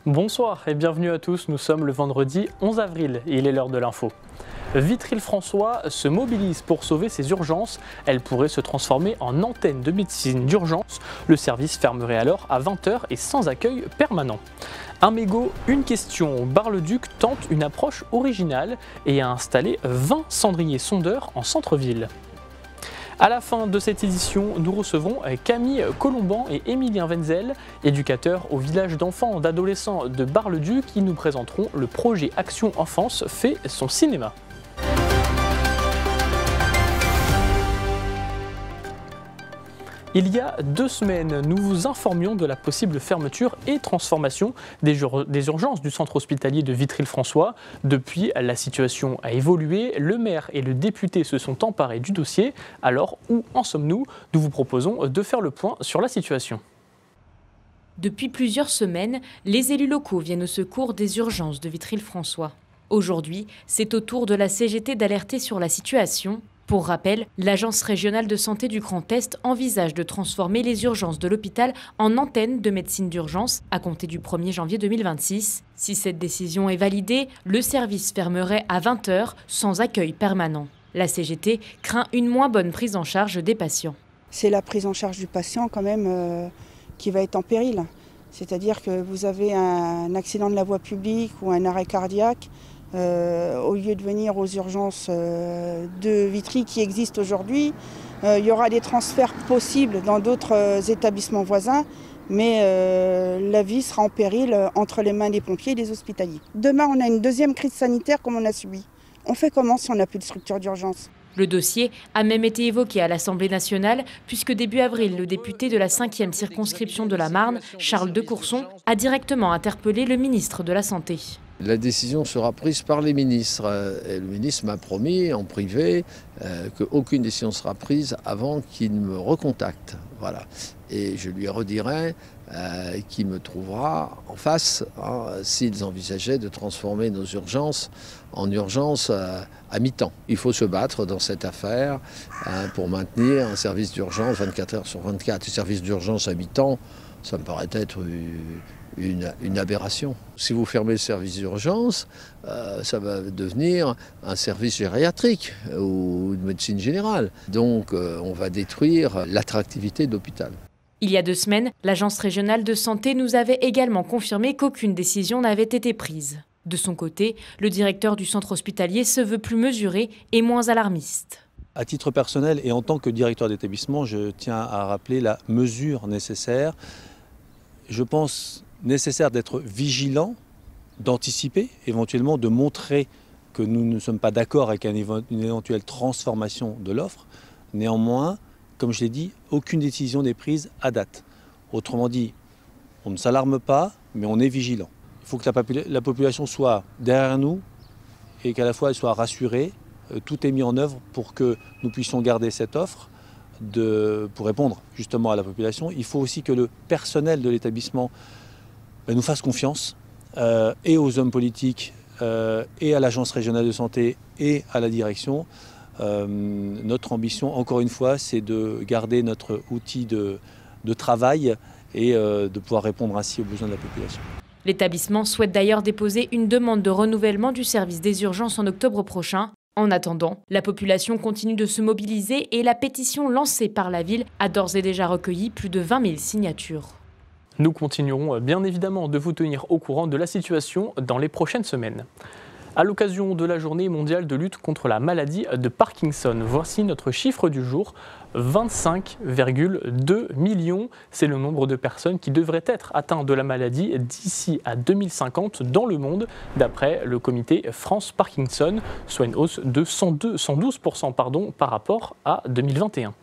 Bonsoir et bienvenue à tous, nous sommes le vendredi 11 avril et il est l'heure de l'info. Vitry-le-François se mobilise pour sauver ses urgences. Elle pourrait se transformer en antenne de médecine d'urgence. Le service fermerait alors à 20 h et sans accueil permanent. Un mégot, une question. Bar-le-Duc tente une approche originale et a installé 20 cendriers sondeurs en centre-ville. À la fin de cette édition, nous recevons Camille Colomban et Émilien Wenzel, éducateurs au village d'enfants et d'adolescents de Bar-le-Duc, qui nous présenteront le projet Action Enfance fait son cinéma. Il y a 2 semaines, nous vous informions de la possible fermeture et transformation des urgences du centre hospitalier de Vitry-le-François. Depuis, la situation a évolué. Le maire et le député se sont emparés du dossier. Alors, où en sommes-nous? Nous vous proposons de faire le point sur la situation. Depuis plusieurs semaines, les élus locaux viennent au secours des urgences de Vitry-le-François. Aujourd'hui, c'est au tour de la CGT d'alerter sur la situation. Pour rappel, l'Agence régionale de santé du Grand Est envisage de transformer les urgences de l'hôpital en antenne de médecine d'urgence à compter du 1er janvier 2026. Si cette décision est validée, le service fermerait à 20 h sans accueil permanent. La CGT craint une moins bonne prise en charge des patients. C'est la prise en charge du patient quand même qui va être en péril. C'est-à-dire que vous avez un accident de la voie publique ou un arrêt cardiaque. Au lieu de venir aux urgences de Vitry qui existent aujourd'hui, il y aura des transferts possibles dans d'autres établissements voisins, mais la vie sera en péril entre les mains des pompiers et des hospitaliers. Demain, on a une deuxième crise sanitaire comme on a subi. On fait comment si on n'a plus de structure d'urgence ? Le dossier a même été évoqué à l'Assemblée nationale puisque début avril, le député de la 5e circonscription de la Marne, Charles Decourson, a directement interpellé le ministre de la Santé. La décision sera prise par les ministres. Et le ministre m'a promis en privé qu'aucune décision sera prise avant qu'il me recontacte. Voilà. Et je lui redirai qu'il me trouvera en face s'ils envisageaient de transformer nos urgences en urgences à mi-temps. Il faut se battre dans cette affaire pour maintenir un service d'urgence 24 h sur 24. Un service d'urgence à mi-temps, ça me paraît être une aberration. Si vous fermez le service d'urgence, ça va devenir un service gériatrique ou de médecine générale. Donc on va détruire l'attractivité de l'hôpital. Il y a 2 semaines, l'Agence régionale de santé nous avait également confirmé qu'aucune décision n'avait été prise. De son côté, le directeur du centre hospitalier se veut plus mesuré et moins alarmiste. À titre personnel et en tant que directeur d'établissement, je tiens à rappeler la mesure nécessaire. Je pense nécessaire d'être vigilant, d'anticiper, éventuellement de montrer que nous ne sommes pas d'accord avec une éventuelle transformation de l'offre. Néanmoins, comme je l'ai dit, aucune décision n'est prise à date. Autrement dit, on ne s'alarme pas, mais on est vigilant. Il faut que la population soit derrière nous et qu'à la fois elle soit rassurée. Tout est mis en œuvre pour que nous puissions garder cette offre pour répondre justement à la population. Il faut aussi que le personnel de l'établissement nous fasse confiance et aux hommes politiques et à l'Agence régionale de santé et à la direction. Notre ambition, encore une fois, c'est de garder notre outil de travail et de pouvoir répondre ainsi aux besoins de la population. L'établissement souhaite d'ailleurs déposer une demande de renouvellement du service des urgences en octobre prochain. En attendant, la population continue de se mobiliser et la pétition lancée par la ville a d'ores et déjà recueilli plus de 20 000 signatures. Nous continuerons bien évidemment de vous tenir au courant de la situation dans les prochaines semaines. À l'occasion de la journée mondiale de lutte contre la maladie de Parkinson, voici notre chiffre du jour, 25,2 millions. C'est le nombre de personnes qui devraient être atteintes de la maladie d'ici à 2050 dans le monde, d'après le comité France Parkinson, soit une hausse de 112% par rapport à 2021.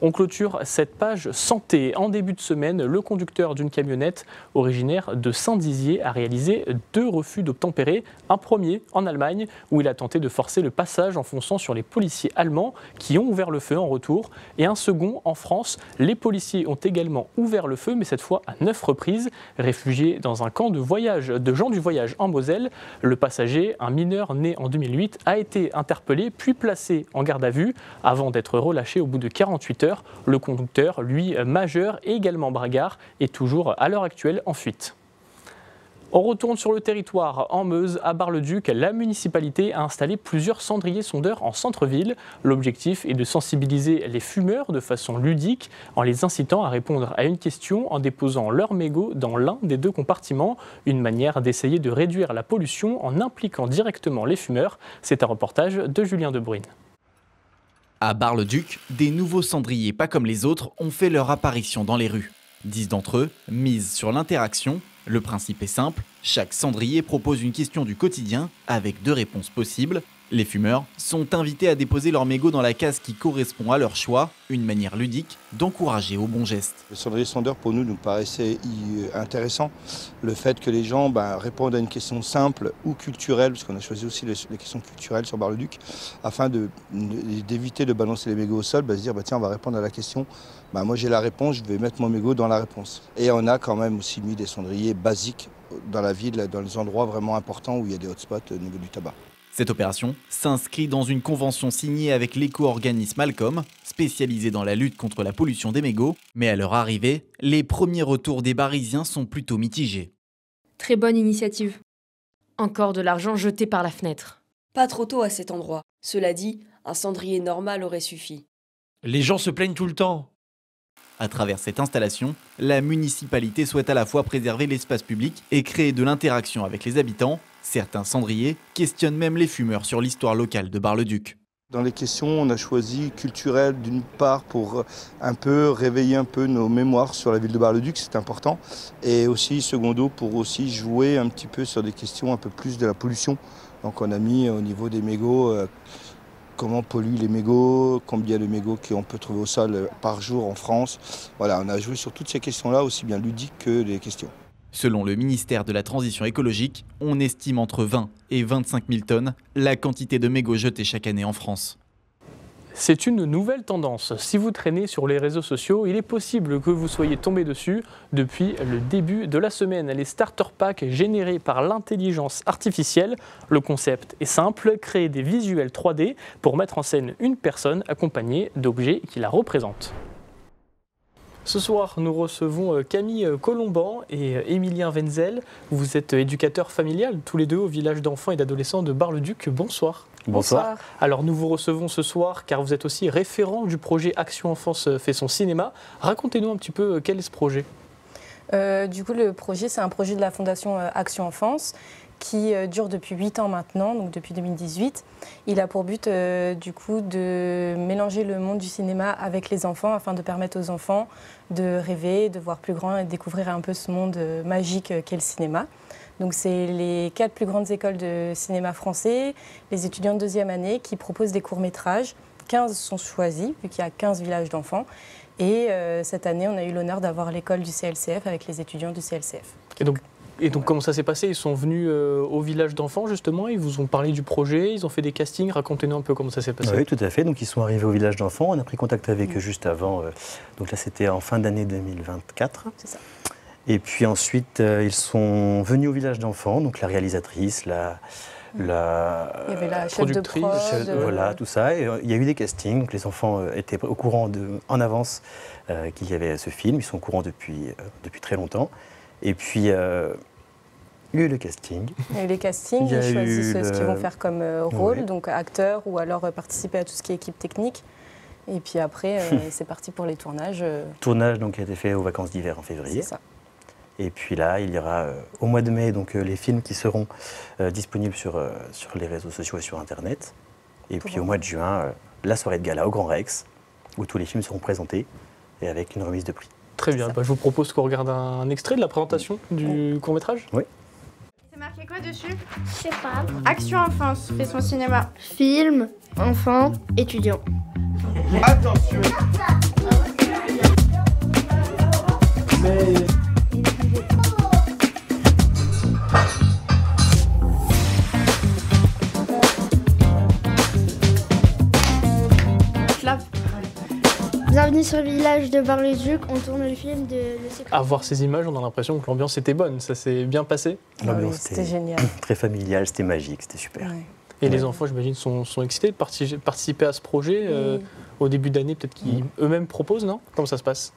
On clôture cette page santé. En début de semaine, le conducteur d'une camionnette originaire de Saint-Dizier a réalisé 2 refus d'obtempérer. Un premier en Allemagne, où il a tenté de forcer le passage en fonçant sur les policiers allemands qui ont ouvert le feu en retour. Et un second en France. Les policiers ont également ouvert le feu, mais cette fois à 9 reprises. Réfugié dans un camp de gens du voyage en Moselle, le passager, un mineur né en 2008, a été interpellé puis placé en garde à vue avant d'être relâché au bout de 48 heures. Le conducteur, lui majeur et également bragard, est toujours à l'heure actuelle en fuite. On retourne sur le territoire. En Meuse, à Bar-le-Duc, la municipalité a installé plusieurs cendriers sondeurs en centre-ville. L'objectif est de sensibiliser les fumeurs de façon ludique en les incitant à répondre à une question en déposant leur mégot dans l'un des 2 compartiments. Une manière d'essayer de réduire la pollution en impliquant directement les fumeurs. C'est un reportage de Julien Debruyne. À Bar-le-Duc, des nouveaux cendriers pas comme les autres ont fait leur apparition dans les rues. 10 d'entre eux misent sur l'interaction. Le principe est simple, chaque cendrier propose une question du quotidien avec 2 réponses possibles. Les fumeurs sont invités à déposer leur mégot dans la case qui correspond à leur choix, une manière ludique d'encourager au bon geste. Le cendrier sondeur pour nous paraissait intéressant. Le fait que les gens répondent à une question simple ou culturelle, parce qu'on a choisi aussi les questions culturelles sur Bar-le-Duc, afin d'éviter de balancer les mégots au sol, se dire tiens on va répondre à la question. Moi j'ai la réponse, je vais mettre mon mégot dans la réponse. Et on a quand même aussi mis des cendriers basiques dans la ville, dans les endroits vraiment importants où il y a des hotspots au niveau du tabac. Cette opération s'inscrit dans une convention signée avec l'éco-organisme Malcom, spécialisé dans la lutte contre la pollution des mégots. Mais à leur arrivée, les premiers retours des Barisiens sont plutôt mitigés. Très bonne initiative. Encore de l'argent jeté par la fenêtre. Pas trop tôt à cet endroit. Cela dit, un cendrier normal aurait suffi. Les gens se plaignent tout le temps. À travers cette installation, la municipalité souhaite à la fois préserver l'espace public et créer de l'interaction avec les habitants. Certains cendriers questionnent même les fumeurs sur l'histoire locale de Bar-le-Duc. Dans les questions, on a choisi culturel d'une part pour réveiller un peu nos mémoires sur la ville de Bar-le-Duc, c'est important. Et aussi secondo pour aussi jouer un petit peu sur des questions un peu plus de la pollution. Donc on a mis au niveau des mégots, comment polluent les mégots, combien de mégots qu'on peut trouver au sol par jour en France. Voilà, on a joué sur toutes ces questions-là, aussi bien ludiques que des questions. Selon le ministère de la Transition écologique, on estime entre 20 et 25 000 tonnes la quantité de mégots jetés chaque année en France. C'est une nouvelle tendance. Si vous traînez sur les réseaux sociaux, il est possible que vous soyez tombé dessus depuis le début de la semaine. Les starter packs générés par l'intelligence artificielle. Le concept est simple, créer des visuels 3D pour mettre en scène une personne accompagnée d'objets qui la représentent. Ce soir, nous recevons Camille Colomban et Émilien Wenzel. Vous êtes éducateurs familial, tous les 2 au village d'enfants et d'adolescents de Bar-le-Duc. Bonsoir. Bonsoir. Alors nous vous recevons ce soir car vous êtes aussi référent du projet Action Enfance fait son cinéma. Racontez-nous un petit peu quel est ce projet. Du coup, le projet, c'est un projet de la Fondation Action Enfance qui dure depuis 8 ans maintenant, donc depuis 2018. Il a pour but du coup de mélanger le monde du cinéma avec les enfants afin de permettre aux enfants de rêver, de voir plus grand et de découvrir un peu ce monde magique qu'est le cinéma. Donc c'est les 4 plus grandes écoles de cinéma français, les étudiants de 2e année qui proposent des courts-métrages. 15 sont choisis, vu qu'il y a 15 villages d'enfants. Et cette année, on a eu l'honneur d'avoir l'école du CLCF avec les étudiants du CLCF. Et donc comment ça s'est passé? Ils sont venus au village d'enfants justement, ils vous ont parlé du projet, ils ont fait des castings, racontez-nous un peu comment ça s'est passé. Oui, tout à fait, donc ils sont arrivés au village d'enfants, on a pris contact avec eux juste avant, donc là c'était en fin d'année 2024. C'est ça. Et puis ensuite ils sont venus au village d'enfants, donc la réalisatrice, il y avait la chef de prod, voilà, tout ça. Et, il y a eu des castings, donc les enfants étaient au courant en avance qu'il y avait ce film, ils sont au courant depuis très longtemps. Et puis, il y a eu le casting. Il y a eu les castings, ils choisissent ce qu'ils vont faire comme rôle, donc acteur ou alors participer à tout ce qui est équipe technique. Et puis après, c'est parti pour les tournages. Tournage donc, qui a été fait aux vacances d'hiver en février. C'est ça. Et puis là, il y aura au mois de mai donc, les films qui seront disponibles sur les réseaux sociaux et sur Internet. Et puis au mois de juin, la soirée de gala au Grand Rex, où tous les films seront présentés et avec une remise de prix. Très bien, je vous propose qu'on regarde un extrait de la présentation du court-métrage. Oui. C'est marqué quoi dessus? Je sais pas. Action Enfance fait son cinéma. Film, enfant, étudiant. Attention. Bienvenue sur le village de Bar-le-Duc, on tourne le film de Le Secret. À voir ces images, on a l'impression que l'ambiance était bonne, ça s'est bien passé. L'ambiance c'était génial. Très familial, c'était magique, c'était super. Ouais. Et les enfants, j'imagine, sont excités de participer à ce projet. Au début d'année, peut-être qu'ils eux-mêmes proposent, non? Comment ça se passe?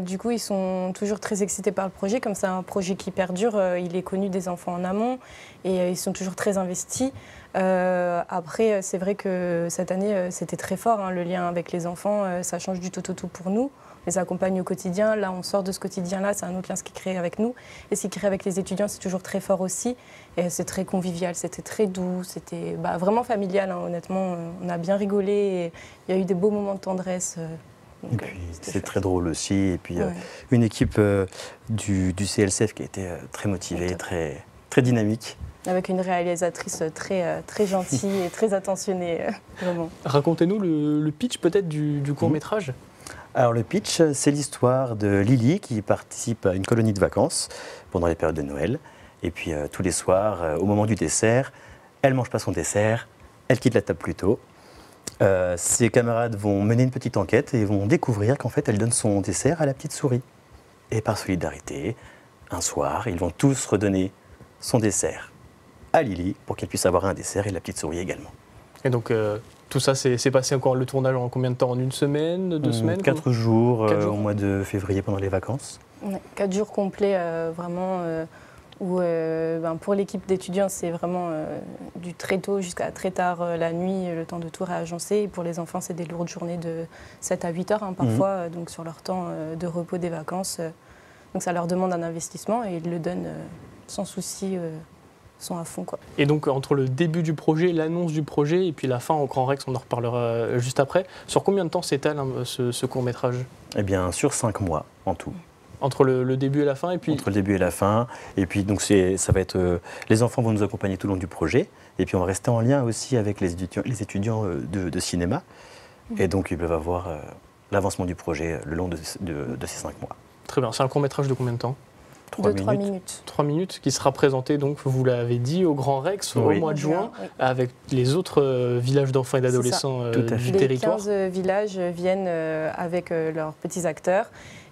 Du coup, ils sont toujours très excités par le projet. Comme c'est un projet qui perdure, il est connu des enfants en amont et ils sont toujours très investis. Après, c'est vrai que cette année, c'était très fort, hein, le lien avec les enfants. Ça change du tout au tout pour nous. On les accompagne au quotidien. Là, on sort de ce quotidien-là. C'est un autre lien ce qui est créé avec nous. Et ce qui est créé avec les étudiants, c'est toujours très fort aussi. Et c'est très convivial, c'était très doux, c'était vraiment familial, hein, honnêtement. On a bien rigolé et il y a eu des beaux moments de tendresse. Et puis c'est très drôle aussi. Et puis une équipe du CLCF qui a été très motivée, très dynamique. Avec une réalisatrice très gentille et très attentionnée, vraiment. Racontez-nous le pitch peut-être du court-métrage. Alors le pitch, c'est l'histoire de Lily qui participe à une colonie de vacances pendant les périodes de Noël. Et puis tous les soirs, au moment du dessert, elle ne mange pas son dessert, elle quitte la table plus tôt. Ses camarades vont mener une petite enquête et vont découvrir qu'en fait, elle donne son dessert à la petite souris. Et par solidarité, un soir, ils vont tous redonner son dessert à Lily pour qu'elle puisse avoir un dessert et la petite souris également. Et donc tout ça, c'est passé encore le tournage en combien de temps? En une semaine, 2 semaines? 4 jours, au mois de février pendant les vacances. 4 jours complets, vraiment, où pour l'équipe d'étudiants, c'est vraiment du très tôt jusqu'à très tard la nuit, le temps de tout réagencer. Et pour les enfants, c'est des lourdes journées de 7 à 8 heures hein, parfois, donc sur leur temps de repos des vacances. Donc ça leur demande un investissement et ils le donnent sans souci. Sont à fond, quoi. Et donc entre le début du projet, l'annonce du projet et puis la fin au Grand Rex, on en reparlera juste après. Sur combien de temps s'étale ce court-métrage? Eh bien sur 5 mois en tout. Entre le début et la fin et puis... Entre le début et la fin. Et puis donc ça va être... les enfants vont nous accompagner tout le long du projet. Et puis on va rester en lien aussi avec les étudiants de cinéma. Et donc ils peuvent avoir l'avancement du projet le long de ces 5 mois. Très bien. C'est un court-métrage de combien de temps? 3 minutes. 3 minutes, qui sera présenté, donc, vous l'avez dit, au Grand Rex au mois de juin, avec les autres villages d'enfants et d'adolescents du territoire. Les 15 villages viennent avec leurs petits acteurs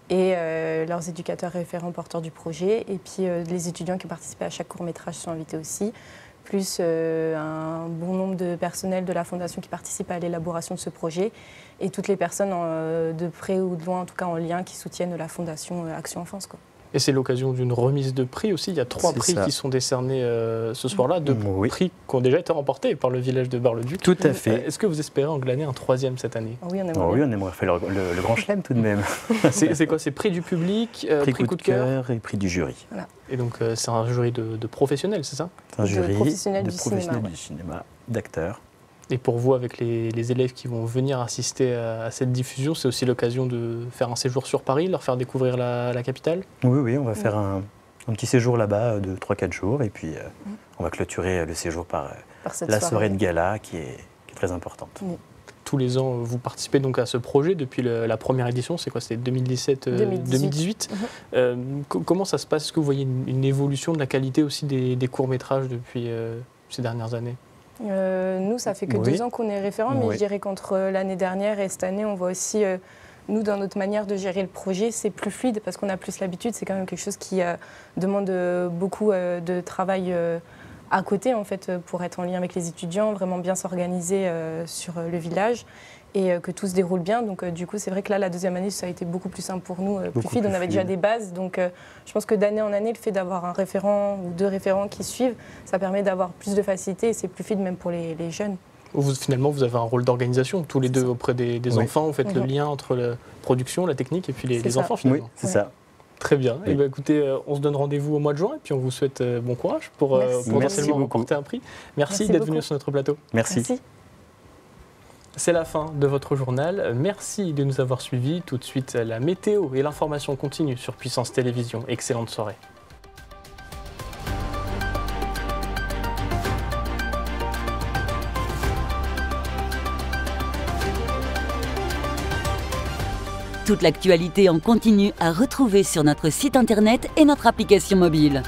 et leurs éducateurs référents porteurs du projet. Et puis les étudiants qui participent à chaque court-métrage sont invités aussi, plus un bon nombre de personnels de la Fondation qui participent à l'élaboration de ce projet et toutes les personnes de près ou de loin, en tout cas en lien, qui soutiennent la Fondation Action Enfance, quoi. Et c'est l'occasion d'une remise de prix aussi. Il y a 3 prix qui sont décernés ce soir-là, 2 prix qui ont déjà été remportés par le village de Bar-le-Duc. Tout à fait. Est-ce que vous espérez en glaner un 3e cette année? Oui, on aimerait faire le grand chelem tout de même. C'est quoi? C'est prix du public, prix coup de cœur et prix du jury. Voilà. Et donc c'est un jury de professionnels, c'est ça? C'est un jury de professionnels du cinéma, d'acteurs. Et pour vous, avec les élèves qui vont venir assister à cette diffusion, c'est aussi l'occasion de faire un séjour sur Paris, leur faire découvrir la capitale? Oui, on va faire un petit séjour là-bas de 3-4 jours. Et puis, on va clôturer le séjour par la soirée de gala qui est très importante. Tous les ans, vous participez donc à ce projet depuis la première édition. C'est quoi? C'était 2017-2018. Comment ça se passe? Est-ce que vous voyez une évolution de la qualité aussi des courts-métrages depuis ces dernières années? Nous, ça fait que 2 ans qu'on est référent, mais je dirais qu'entre l'année dernière et cette année, on voit aussi, nous, dans notre manière de gérer le projet, c'est plus fluide parce qu'on a plus l'habitude. C'est quand même quelque chose qui demande beaucoup de travail à côté, en fait, pour être en lien avec les étudiants, vraiment bien s'organiser sur le village et que tout se déroule bien. Donc, du coup, c'est vrai que là, la 2e année, ça a été beaucoup plus simple pour nous, plus fluide. On avait déjà des bases. Donc, je pense que d'année en année, le fait d'avoir un référent ou 2 référents qui suivent, ça permet d'avoir plus de facilité et c'est plus fluide même pour les jeunes. Finalement, vous avez un rôle d'organisation, tous les deux auprès des enfants. Vous faites le lien entre la production, la technique et puis les enfants, finalement. Oui, c'est ça. Très bien. Et bien, écoutez, on se donne rendez-vous au mois de juin et puis on vous souhaite bon courage pour potentiellement remporter un prix. Merci d'être venu sur notre plateau. Merci. C'est la fin de votre journal. Merci de nous avoir suivis. Tout de suite, la météo et l'information continue sur Puissance Télévisions. Excellente soirée. Toute l'actualité en continu à retrouver sur notre site internet et notre application mobile.